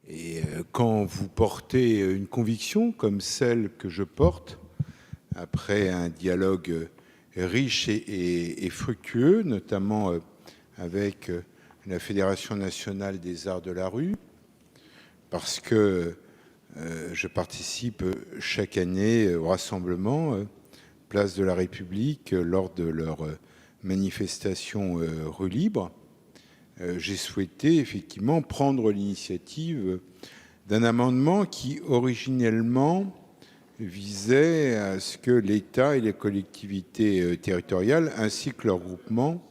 Et quand vous portez une conviction comme celle que je porte, après un dialogue riche et fructueux, notamment avec la Fédération nationale des arts de la rue, parce que je participe chaque année au rassemblement Place de la République lors de leur manifestation rue libre. J'ai souhaité effectivement prendre l'initiative d'un amendement qui originellement visait à ce que l'État et les collectivités territoriales ainsi que leurs groupements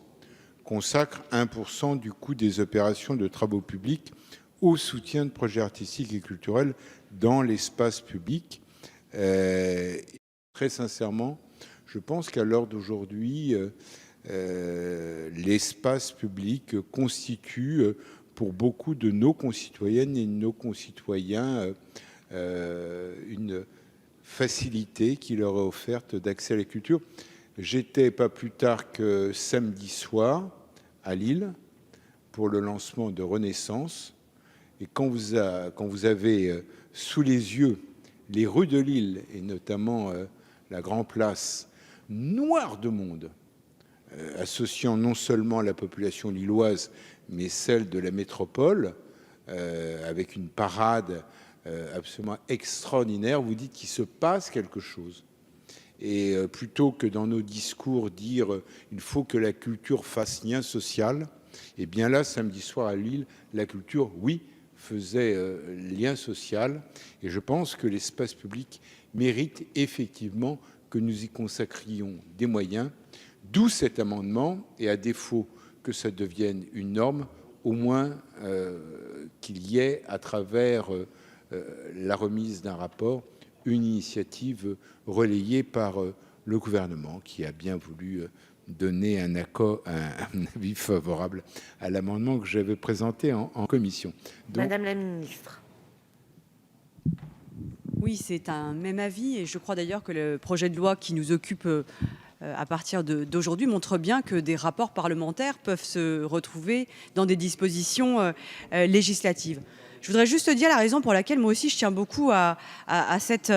consacrent 1% du coût des opérations de travaux publics au soutien de projets artistiques et culturels dans l'espace public. Très sincèrement, je pense qu'à l'heure d'aujourd'hui, l'espace public constitue pour beaucoup de nos concitoyennes et de nos concitoyens une facilité qui leur est offerte d'accès à la culture. J'étais pas plus tard que samedi soir à Lille pour le lancement de Renaissance. Et quand vous avez sous les yeux les rues de Lille, et notamment la Grand Place, noire de monde, associant non seulement la population lilloise, mais celle de la métropole, avec une parade absolument extraordinaire, vous dites qu'il se passe quelque chose. Et plutôt que dans nos discours dire il faut que la culture fasse lien social, et bien là, samedi soir à Lille, la culture, oui, faisait lien social. Et je pense que l'espace public mérite effectivement que nous y consacrions des moyens, d'où cet amendement, et à défaut que ça devienne une norme, au moins qu'il y ait à travers la remise d'un rapport une initiative relayée par le gouvernement qui a bien voulu donner un avis favorable à l'amendement que j'avais présenté en commission. Donc, Madame la ministre. Oui, c'est un même avis et je crois d'ailleurs que le projet de loi qui nous occupe à partir d'aujourd'hui montre bien que des rapports parlementaires peuvent se retrouver dans des dispositions législatives. Je voudrais juste dire la raison pour laquelle moi aussi je tiens beaucoup à cet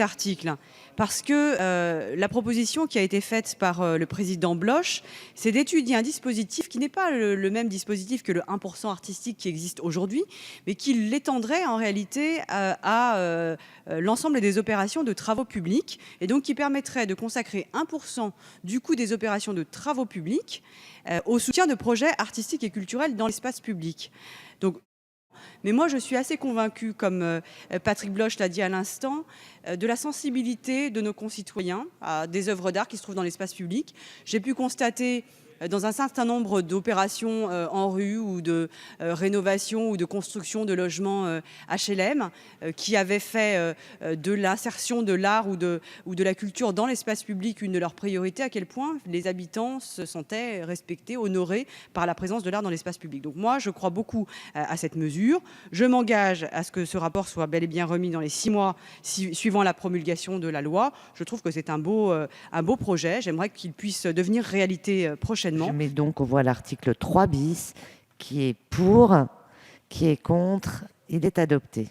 article. Parce que la proposition qui a été faite par le président Bloch, c'est d'étudier un dispositif qui n'est pas le même dispositif que le 1% artistique qui existe aujourd'hui, mais qui l'étendrait en réalité à l'ensemble des opérations de travaux publics, et donc qui permettrait de consacrer 1% du coût des opérations de travaux publics au soutien de projets artistiques et culturels dans l'espace public. Donc, mais moi, je suis assez convaincue, comme Patrick Bloch l'a dit à l'instant, de la sensibilité de nos concitoyens à des œuvres d'art qui se trouvent dans l'espace public. J'ai pu constater dans un certain nombre d'opérations en rue ou de rénovation ou de construction de logements HLM qui avaient fait de l'insertion de l'art ou de la culture dans l'espace public une de leurs priorités, à quel point les habitants se sentaient respectés, honorés par la présence de l'art dans l'espace public. Donc moi, je crois beaucoup à cette mesure. Je m'engage à ce que ce rapport soit bel et bien remis dans les 6 mois suivant la promulgation de la loi. Je trouve que c'est un beau projet. J'aimerais qu'il puisse devenir réalité prochainement. Je mets donc aux voix l'article 3 bis, qui est pour, qui est contre, il est adopté.